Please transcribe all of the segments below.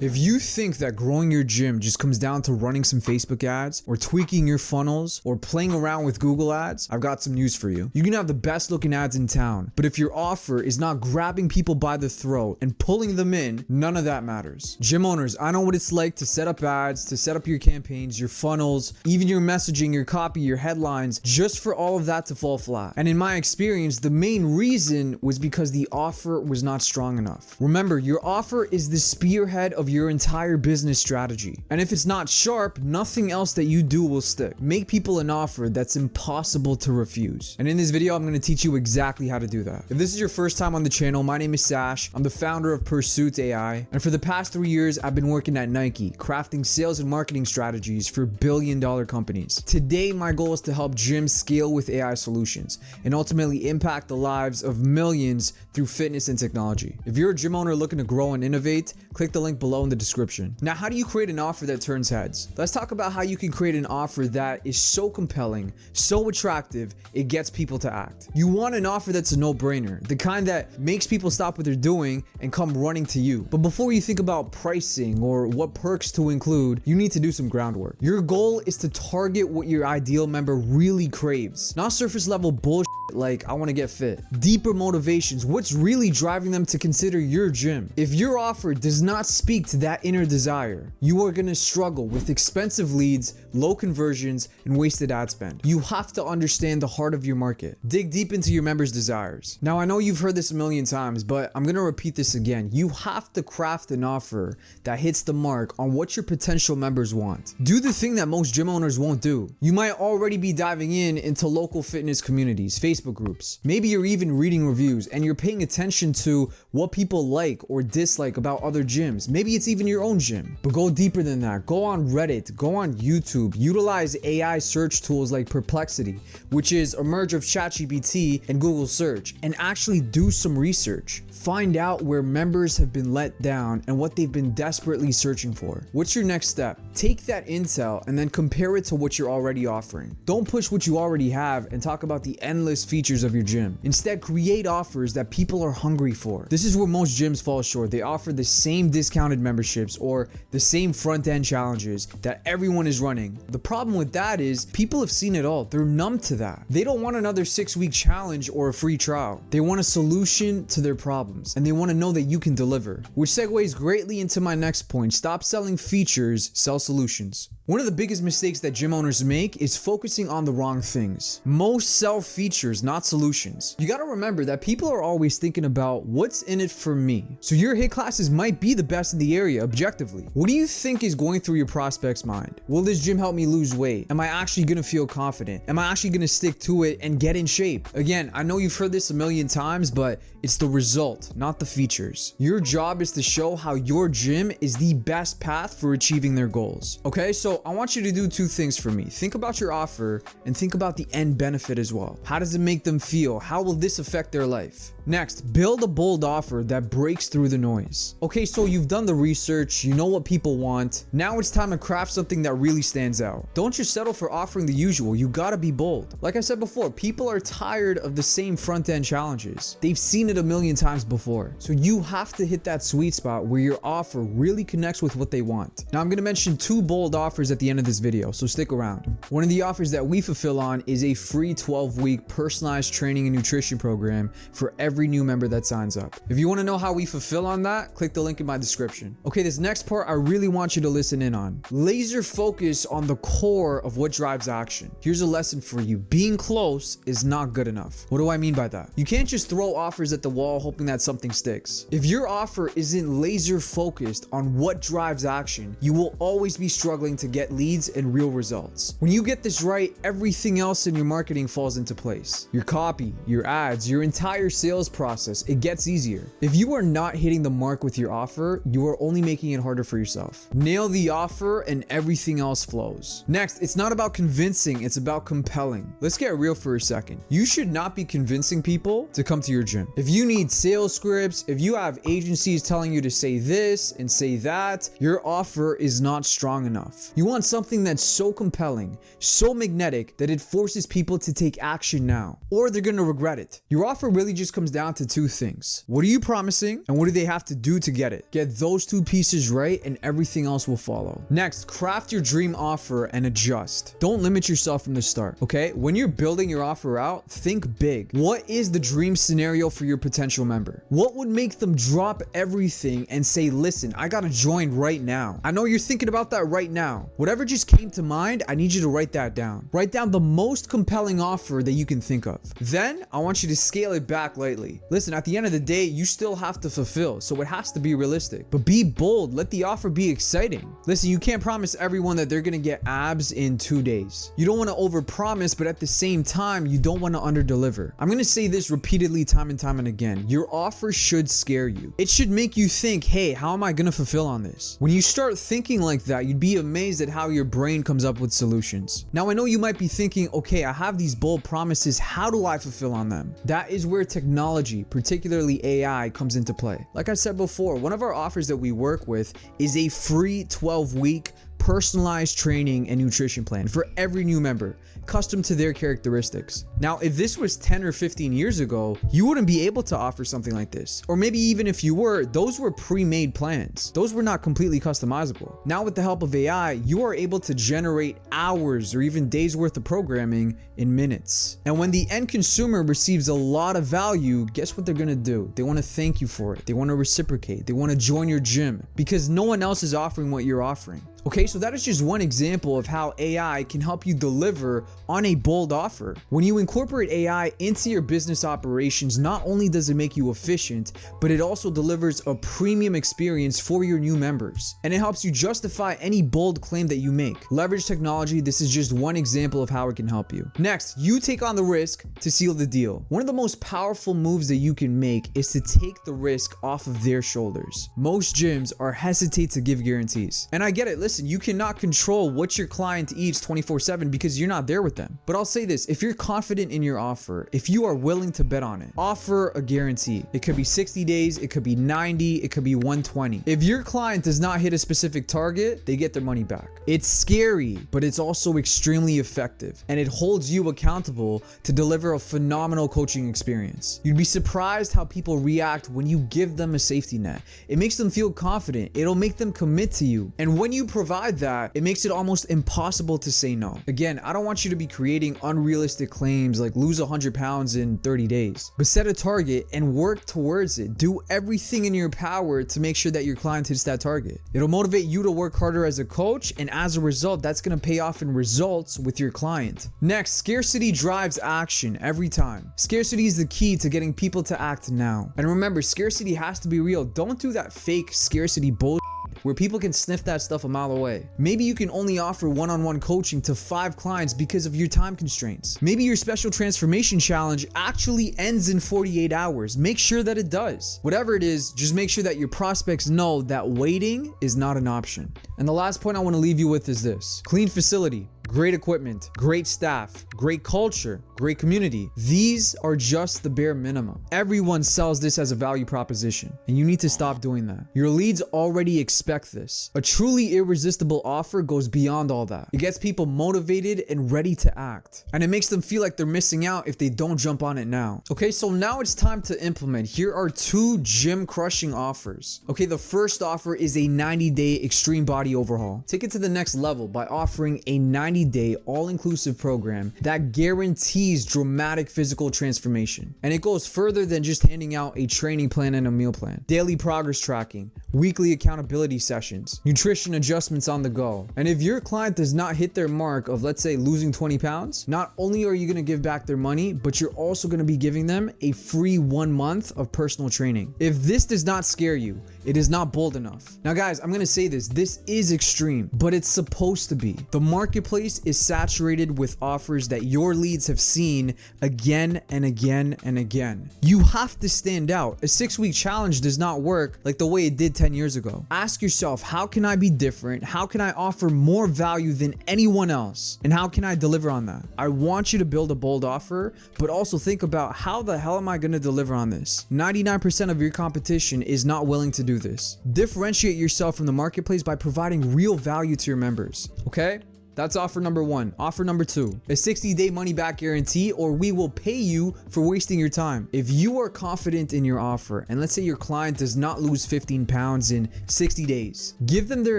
If you think that growing your gym just comes down to running some Facebook ads or tweaking your funnels or playing around with Google ads, I've got some news for you. You can have the best looking ads in town, but if your offer is not grabbing people by the throat and pulling them in, none of that matters. Gym owners, I know what it's like to set up ads, to set up your campaigns, your funnels, even your messaging, your copy, your headlines, just for all of that to fall flat. And in my experience, the main reason was because the offer was not strong enough. Remember, your offer is the spearhead of your entire business strategy. And if it's not sharp, nothing else that you do will stick. Make people an offer that's impossible to refuse. And in this video, I'm going to teach you exactly how to do that. If this is your first time on the channel, my name is Sash. I'm the founder of Pursuit AI. And for the past 3 years, I've been working at Nike, crafting sales and marketing strategies for billion-dollar companies. Today, my goal is to help gyms scale with AI solutions and ultimately impact the lives of millions through fitness and technology. If you're a gym owner looking to grow and innovate, click the link below in the description. Now, how do you create an offer that turns heads? Let's talk about how you can create an offer that is so compelling, so attractive, it gets people to act. You want an offer that's a no-brainer, the kind that makes people stop what they're doing and come running to you. But before you think about pricing or what perks to include, you need to do some groundwork. Your goal is to target what your ideal member really craves, not surface level bullshit like I want to get fit. Deeper motivations, what's really driving them to consider your gym. If your offer does not speak to that inner desire, you are going to struggle with expensive leads, low conversions, and wasted ad spend. You have to understand the heart of your market. Dig deep into your members' desires. Now, I know you've heard this a million times, but I'm going to repeat this again. You have to craft an offer that hits the mark on what your potential members want. Do the thing that most gym owners won't do. You might already be diving into local fitness communities, Facebook groups. Maybe you're even reading reviews and you're paying attention to what people like or dislike about other gyms. Maybe it's even your own gym. But go deeper than that. Go on Reddit, go on YouTube, utilize AI search tools like Perplexity, which is a merge of ChatGPT and Google search, and actually do some research. Find out where members have been let down and what they've been desperately searching for. What's your next step? Take that intel and then compare it to what you're already offering. Don't push what you already have and talk about the endless features of your gym. Instead, create offers that people are hungry for. This is where most gyms fall short. They offer the same discounted memberships or the same front-end challenges that everyone is running. The problem with that is people have seen it all. They're numb to that. They don't want another 6-week challenge or a free trial. They want a solution to their problems, and they want to know that you can deliver. Which segues greatly into my next point. Stop selling features, sell solutions. One of the biggest mistakes that gym owners make is focusing on the wrong things. Most sell features, not solutions. You gotta remember that people are always thinking about what's in it for me. So your HIIT classes might be the best in the area objectively. What do you think is going through your prospect's mind? Will this gym help me lose weight? Am I actually gonna feel confident? Am I actually gonna stick to it and get in shape? Again, I know you've heard this a million times, but it's the result, not the features. Your job is to show how your gym is the best path for achieving their goals. Okay, so I want you to do 2 things for me. Think about your offer and think about the end benefit as well. How does it make them feel? How will this affect their life? Next, build a bold offer that breaks through the noise. Okay, so you've done the research, you know what people want. Now it's time to craft something that really stands out. Don't just settle for offering the usual. You gotta be bold. Like I said before, people are tired of the same front-end challenges. They've seen it a million times before. So you have to hit that sweet spot where your offer really connects with what they want. Now I'm gonna mention 2 bold offers at the end of this video, so stick around. One of the offers that we fulfill on is a free 12-week personalized training and nutrition program for every new member that signs up. If you want to know how we fulfill on that, click the link in my description. Okay, this next part I really want you to listen in on. Laser focus on the core of what drives action. Here's a lesson for you. Being close is not good enough. What do I mean by that? You can't just throw offers at the wall hoping that something sticks. If your offer isn't laser focused on what drives action, you will always be struggling to get leads and real results. When you get this right, everything else in your marketing falls into place. Your copy, your ads, your entire sales process, it gets easier. If you are not hitting the mark with your offer, you are only making it harder for yourself. Nail the offer and everything else flows. Next, it's not about convincing, it's about compelling. Let's get real for a second. You should not be convincing people to come to your gym. If you need sales scripts, if you have agencies telling you to say this and say that, your offer is not strong enough. You want something that's so compelling, so magnetic that it forces people to take action now, or they're gonna regret it. Your offer really just comes down to two things. What are you promising, and what do they have to do to get it? Get those two pieces right and everything else will follow. Next, craft your dream offer and adjust. Don't limit yourself from the start, okay? When you're building your offer out, think big. What is the dream scenario for your potential member? What would make them drop everything and say, listen, I gotta join right now? I know you're thinking about that right now. Whatever just came to mind, I need you to write that down. Write down the most compelling offer that you can think of. Then I want you to scale it back lightly. Listen, at the end of the day, you still have to fulfill, so it has to be realistic. But be bold, let the offer be exciting. Listen, you can't promise everyone that they're gonna get abs in 2 days. You don't wanna overpromise, but at the same time, you don't wanna underdeliver. I'm gonna say this repeatedly time and time and again. Your offer should scare you. It should make you think, hey, how am I gonna fulfill on this? When you start thinking like that, you'd be amazed at how your brain comes up with solutions. Now, I know you might be thinking, okay, I have these bold promises, how do I fulfill on them? That is where technology, particularly AI, comes into play. Like I said before, one of our offers that we work with is a free 12-week personalized training and nutrition plan for every new member, custom to their characteristics. Now, if this was 10 or 15 years ago, you wouldn't be able to offer something like this. Or maybe even if you were, those were pre-made plans. Those were not completely customizable. Now, with the help of AI, you are able to generate hours or even days worth of programming in minutes. And when the end consumer receives a lot of value, guess what they're gonna do? They wanna thank you for it. They wanna reciprocate. They wanna join your gym because no one else is offering what you're offering. Okay, so that is just one example of how AI can help you deliver on a bold offer. When you incorporate AI into your business operations, not only does it make you efficient, but it also delivers a premium experience for your new members. And it helps you justify any bold claim that you make. Leverage technology, this is just one example of how it can help you. Next, you take on the risk to seal the deal. One of the most powerful moves that you can make is to take the risk off of their shoulders. Most gyms are hesitant to give guarantees. And I get it, listen, you cannot control what your client eats 24/7 because you're not there with them. But I'll say this, if you're confident in your offer, if you are willing to bet on it, offer a guarantee. It could be 60 days, it could be 90, it could be 120. If your client does not hit a specific target, they get their money back. It's scary, but it's also extremely effective, and it holds you accountable to deliver a phenomenal coaching experience. You'd be surprised how people react when you give them a safety net. It makes them feel confident. It'll make them commit to you. And when you provide that, it makes it almost impossible to say no. Again, I don't want you to be creating unrealistic claims like lose 100 pounds in 30 days, but set a target and work towards it. Do everything in your power to make sure that your client hits that target. It'll motivate you to work harder as a coach, and as a result, that's going to pay off in results with your client. Next, scarcity drives action every time. Scarcity is the key to getting people to act now. And remember, scarcity has to be real. Don't do that fake scarcity bullshit where people can sniff that stuff a mile away. Maybe you can only offer one-on-one coaching to 5 clients because of your time constraints. Maybe your special transformation challenge actually ends in 48 hours. Make sure that it does. Whatever it is, just make sure that your prospects know that waiting is not an option. And the last point I want to leave you with is this: clean facility, great equipment, great staff, great culture, great community. These are just the bare minimum. Everyone sells this as a value proposition, and you need to stop doing that. Your leads already expect this. A truly irresistible offer goes beyond all that. It gets people motivated and ready to act, and it makes them feel like they're missing out if they don't jump on it now. Okay, so now it's time to implement. Here are 2 gym crushing offers. Okay, the first offer is a 90-day extreme body overhaul. Take it to the next level by offering a 90-day all-inclusive program that guarantees dramatic physical transformation. And it goes further than just handing out a training plan and a meal plan. Daily progress tracking, weekly accountability sessions, nutrition adjustments on the go. And if your client does not hit their mark of, let's say, losing 20 pounds, not only are you going to give back their money, but you're also going to be giving them a free 1 month of personal training. If this does not scare you, it is not bold enough. Now guys, I'm going to say this is extreme, but it's supposed to be. The marketplace is saturated with offers that your leads have seen again and again and again. You have to stand out. A 6-week challenge does not work like the way it did 10 years ago. Ask yourself, how can I be different? How can I offer more value than anyone else? And how can I deliver on that? I want you to build a bold offer, but also think about, how the hell am I going to deliver on this? 99% of your competition is not willing to do do this. Differentiate yourself from the marketplace by providing real value to your members. Okay? That's offer number 1. Offer number 2, a 60-day money back guarantee, or we will pay you for wasting your time. If you are confident in your offer, and let's say your client does not lose 15 pounds in 60 days, give them their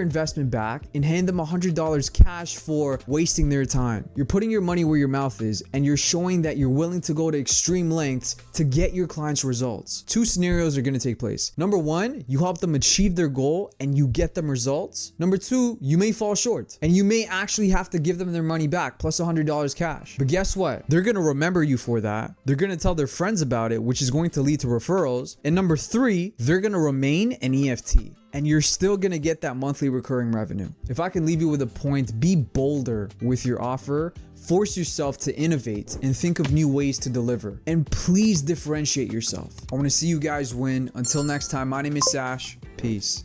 investment back and hand them $100 cash for wasting their time. You're putting your money where your mouth is, and you're showing that you're willing to go to extreme lengths to get your clients results. 2 scenarios are going to take place. Number 1, you help them achieve their goal and you get them results. Number 2, you may fall short and you may actually have to give them their money back plus $100 cash. But guess what? They're going to remember you for that. They're going to tell their friends about it, which is going to lead to referrals. And number 3, they're going to remain an EFT. And you're still going to get that monthly recurring revenue. If I can leave you with a point, be bolder with your offer. Force yourself to innovate and think of new ways to deliver. And please differentiate yourself. I want to see you guys win. Until next time, my name is Sash. Peace.